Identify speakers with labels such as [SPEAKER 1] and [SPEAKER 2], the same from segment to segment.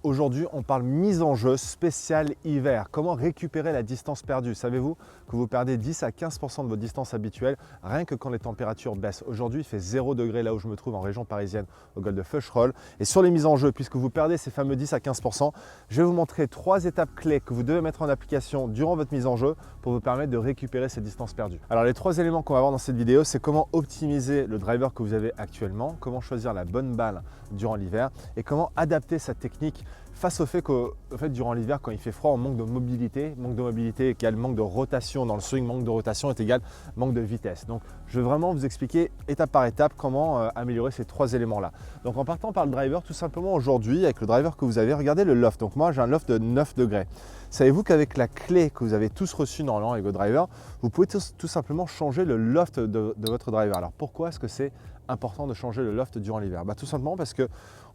[SPEAKER 1] Aujourd'hui, on parle mise en jeu spéciale hiver. Comment récupérer la distance perdue? Savez-vous que vous perdez 10 à 15% de votre distance habituelle rien que quand les températures baissent? Aujourd'hui, il fait 0 degré là où je me trouve en région parisienne, au golfe de Feucherolles. Et sur les mises en jeu, puisque vous perdez ces fameux 10 à 15%, je vais vous montrer 3 étapes clés que vous devez mettre en application durant votre mise en jeu pour vous permettre de récupérer ces distances perdues. Alors les 3 éléments qu'on va voir dans cette vidéo, c'est comment optimiser le driver que vous avez actuellement, comment choisir la bonne balle durant l'hiver et comment adapter sa technique face au fait que durant l'hiver, quand il fait froid, on manque de mobilité. Manque de mobilité égale manque de rotation dans le swing, manque de rotation est égal manque de vitesse. Donc je vais vraiment vous expliquer étape par étape comment améliorer ces 3 éléments-là. Donc en partant par le driver, tout simplement aujourd'hui, avec le driver que vous avez, regardez le loft. Donc moi j'ai un loft de 9 degrés. Savez-vous qu'avec la clé que vous avez tous reçue normalement avec votre driver, vous pouvez tout simplement changer le loft de votre driver. Alors pourquoi est-ce que c'est important de changer le loft durant l'hiver? Tout simplement parce que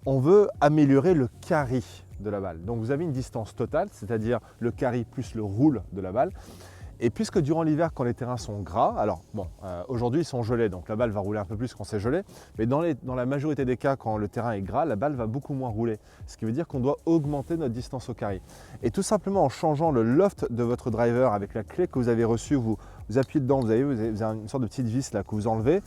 [SPEAKER 1] on veut améliorer le carry de la balle. Donc vous avez une distance totale, c'est-à-dire le carry plus le roule de la balle. Et puisque durant l'hiver, quand les terrains sont gras, alors bon, aujourd'hui ils sont gelés, donc la balle va rouler un peu plus quand c'est gelé, mais dans la majorité des cas, quand le terrain est gras, la balle va beaucoup moins rouler. Ce qui veut dire qu'on doit augmenter notre distance au carry. Et tout simplement en changeant le loft de votre driver avec la clé que vous avez reçue, vous appuyez dedans, vous avez une sorte de petite vis là que vous enlevez.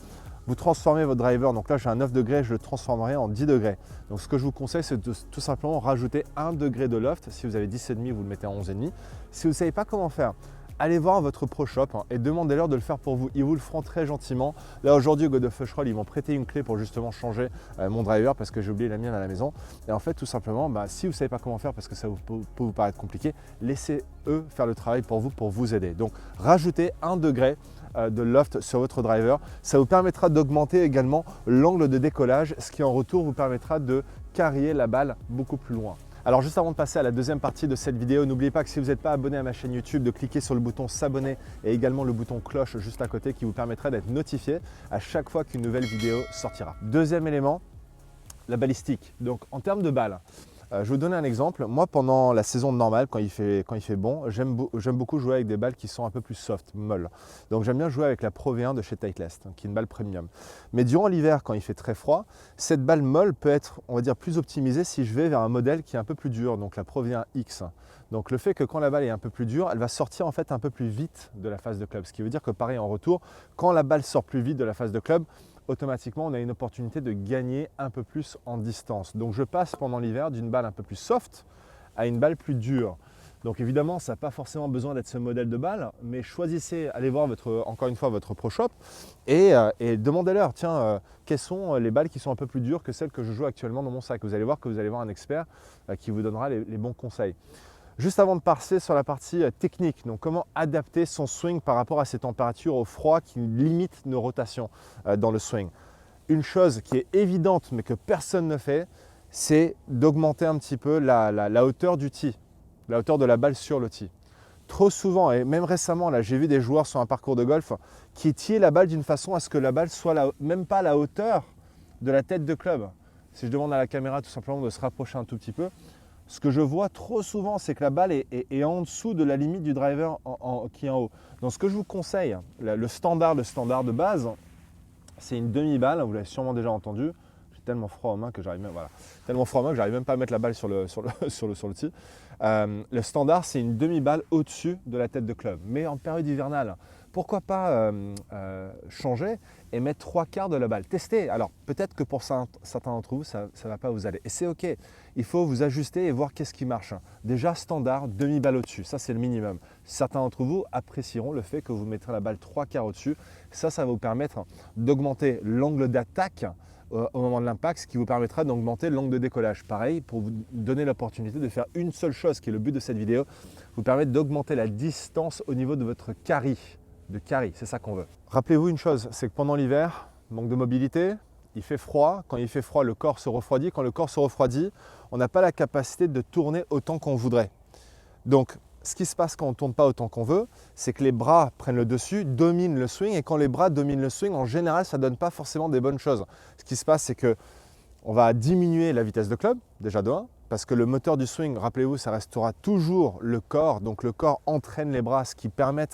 [SPEAKER 1] Vous transformez votre driver, donc là j'ai un 9 degrés, je le transformerai en 10 degrés. Donc ce que je vous conseille, c'est de tout simplement rajouter 1 degré de loft. Si vous avez 10,5, vous le mettez en 11,5. Si vous ne savez pas comment faire, allez voir votre pro shop et demandez-leur de le faire pour vous. Ils vous le feront très gentiment. Là aujourd'hui au golfe de Feucherolles, ils m'ont prêté une clé pour justement changer mon driver parce que j'ai oublié la mienne à la maison. Et en fait tout simplement, si vous ne savez pas comment faire parce que ça peut vous paraître compliqué, laissez eux faire le travail pour vous aider. Donc rajoutez 1 degré de loft sur votre driver. Ça vous permettra d'augmenter également l'angle de décollage, ce qui en retour vous permettra de carrier la balle beaucoup plus loin. Alors juste avant de passer à la deuxième partie de cette vidéo, n'oubliez pas que si vous n'êtes pas abonné à ma chaîne YouTube, de cliquer sur le bouton s'abonner et également le bouton cloche juste à côté qui vous permettra d'être notifié à chaque fois qu'une nouvelle vidéo sortira. Deuxième élément, la balistique. Donc en termes de balle, je vais vous donner un exemple. Moi, pendant la saison normale, quand il fait bon, j'aime beaucoup jouer avec des balles qui sont un peu plus soft, molles. Donc j'aime bien jouer avec la Pro V1 de chez Titleist, qui est une balle premium. Mais durant l'hiver, quand il fait très froid, cette balle molle peut être, on va dire, plus optimisée si je vais vers un modèle qui est un peu plus dur, donc la Pro V1 X. Donc le fait que quand la balle est un peu plus dure, elle va sortir en fait un peu plus vite de la phase de club. Ce qui veut dire que pareil en retour, quand la balle sort plus vite de la phase de club, automatiquement on a une opportunité de gagner un peu plus en distance. Donc je passe pendant l'hiver d'une balle un peu plus soft à une balle plus dure. Donc évidemment, ça n'a pas forcément besoin d'être ce modèle de balle, mais choisissez, allez voir encore une fois votre pro shop et demandez-leur, tiens, quelles sont les balles qui sont un peu plus dures que celles que je joue actuellement dans mon sac. Vous allez voir que vous allez voir un expert qui vous donnera les bons conseils. Juste avant de passer sur la partie technique, donc comment adapter son swing par rapport à ces températures au froid qui limitent nos rotations dans le swing. Une chose qui est évidente mais que personne ne fait, c'est d'augmenter un petit peu la hauteur du tee, la hauteur de la balle sur le tee. Trop souvent, et même récemment, là j'ai vu des joueurs sur un parcours de golf qui tillaient la balle d'une façon à ce que la balle soit même pas à la hauteur de la tête de club. Si je demande à la caméra tout simplement de se rapprocher un tout petit peu, ce que je vois trop souvent, c'est que la balle est en dessous de la limite du driver qui est en haut. Donc ce que je vous conseille, le standard de base, c'est une demi-balle, vous l'avez sûrement déjà entendu. J'ai tellement froid aux mains que j'arrive même pas à mettre la balle sur le tee. Le standard, c'est une demi-balle au-dessus de la tête de club. Mais en période hivernale, pourquoi pas changer et mettre 3/4 de la balle. Testez. Alors peut-être que pour certains d'entre vous, ça ne va pas vous aller. Et c'est OK. Il faut vous ajuster et voir qu'est-ce qui marche. Déjà standard, demi-balle au-dessus. Ça, c'est le minimum. Certains d'entre vous apprécieront le fait que vous mettrez la balle 3/4 au-dessus. Ça va vous permettre d'augmenter l'angle d'attaque au moment de l'impact, ce qui vous permettra d'augmenter l'angle de décollage. Pareil, pour vous donner l'opportunité de faire une seule chose, qui est le but de cette vidéo, vous permettre d'augmenter la distance au niveau de votre carry. C'est ça qu'on veut. Rappelez-vous une chose, c'est que pendant l'hiver, manque de mobilité, il fait froid. Quand il fait froid, le corps se refroidit. Quand le corps se refroidit, on n'a pas la capacité de tourner autant qu'on voudrait. Donc, ce qui se passe quand on ne tourne pas autant qu'on veut, c'est que les bras prennent le dessus, dominent le swing. Et quand les bras dominent le swing, en général, ça ne donne pas forcément des bonnes choses. Ce qui se passe, c'est qu'on va diminuer la vitesse de club, déjà de 1, parce que le moteur du swing, rappelez-vous, ça restera toujours le corps. Donc le corps entraîne les bras, ce qui permet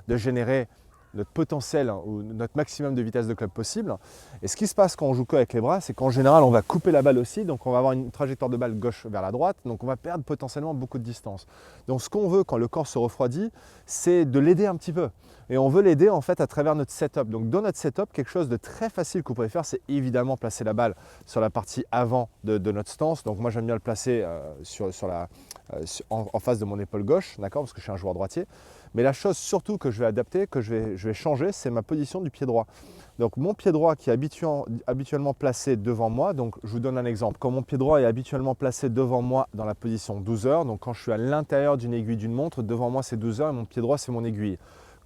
[SPEAKER 1] de générer notre potentiel ou notre maximum de vitesse de club possible. Et ce qui se passe quand on joue qu'avec les bras, c'est qu'en général, on va couper la balle aussi, donc on va avoir une trajectoire de balle gauche vers la droite, donc on va perdre potentiellement beaucoup de distance. Donc ce qu'on veut quand le corps se refroidit, c'est de l'aider un petit peu. Et on veut l'aider en fait à travers notre setup. Donc dans notre setup, quelque chose de très facile que vous pouvez faire, c'est évidemment placer la balle sur la partie avant de notre stance. Donc moi j'aime bien le placer en face de mon épaule gauche, d'accord, parce que je suis un joueur droitier. Mais la chose surtout que je vais adapter, que je vais changer, c'est ma position du pied droit. Donc mon pied droit qui est habituellement placé devant moi, donc je vous donne un exemple. Quand mon pied droit est habituellement placé devant moi dans la position 12 heures, donc quand je suis à l'intérieur d'une aiguille d'une montre, devant moi c'est 12 heures et mon pied droit c'est mon aiguille.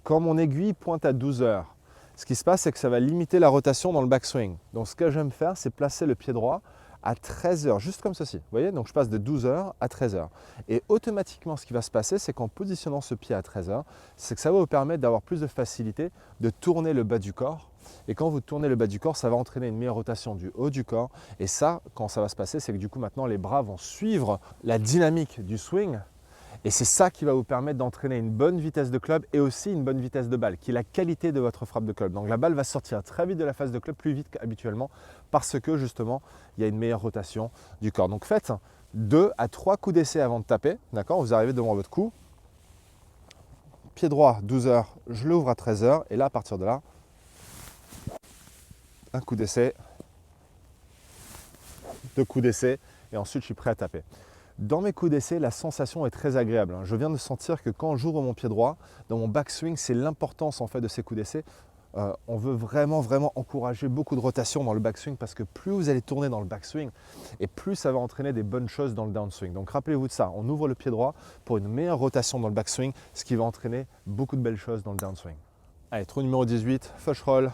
[SPEAKER 1] Quand mon aiguille pointe à 12 heures, ce qui se passe c'est que ça va limiter la rotation dans le backswing. Donc ce que j'aime faire, c'est placer le pied droit à 13 heures, juste comme ceci. Vous voyez, donc je passe de 12 heures à 13 heures. Et automatiquement, ce qui va se passer, c'est qu'en positionnant ce pied à 13 heures, c'est que ça va vous permettre d'avoir plus de facilité de tourner le bas du corps. Et quand vous tournez le bas du corps, ça va entraîner une meilleure rotation du haut du corps. Et ça, quand ça va se passer, c'est que du coup, maintenant, les bras vont suivre la dynamique du swing. Et c'est ça qui va vous permettre d'entraîner une bonne vitesse de club et aussi une bonne vitesse de balle, qui est la qualité de votre frappe de club. Donc la balle va sortir très vite de la phase de club, plus vite qu'habituellement, parce que justement, il y a une meilleure rotation du corps. Donc faites 2 à 3 coups d'essai avant de taper, d'accord? Vous arrivez devant votre coup, pied droit 12 heures, je l'ouvre à 13 heures, et là à partir de là, un coup d'essai, 2 coups d'essai, et ensuite je suis prêt à taper. Dans mes coups d'essai, la sensation est très agréable. Je viens de sentir que quand j'ouvre mon pied droit, dans mon backswing, c'est l'importance en fait de ces coups d'essai. On veut vraiment encourager beaucoup de rotation dans le backswing parce que plus vous allez tourner dans le backswing et plus ça va entraîner des bonnes choses dans le downswing. Donc rappelez-vous de ça, on ouvre le pied droit pour une meilleure rotation dans le backswing, ce qui va entraîner beaucoup de belles choses dans le downswing. Allez, trou numéro 18, flush roll,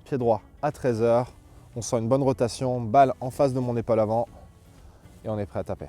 [SPEAKER 1] pied droit à 13 heures. On sent une bonne rotation, balle en face de mon épaule avant et on est prêt à taper.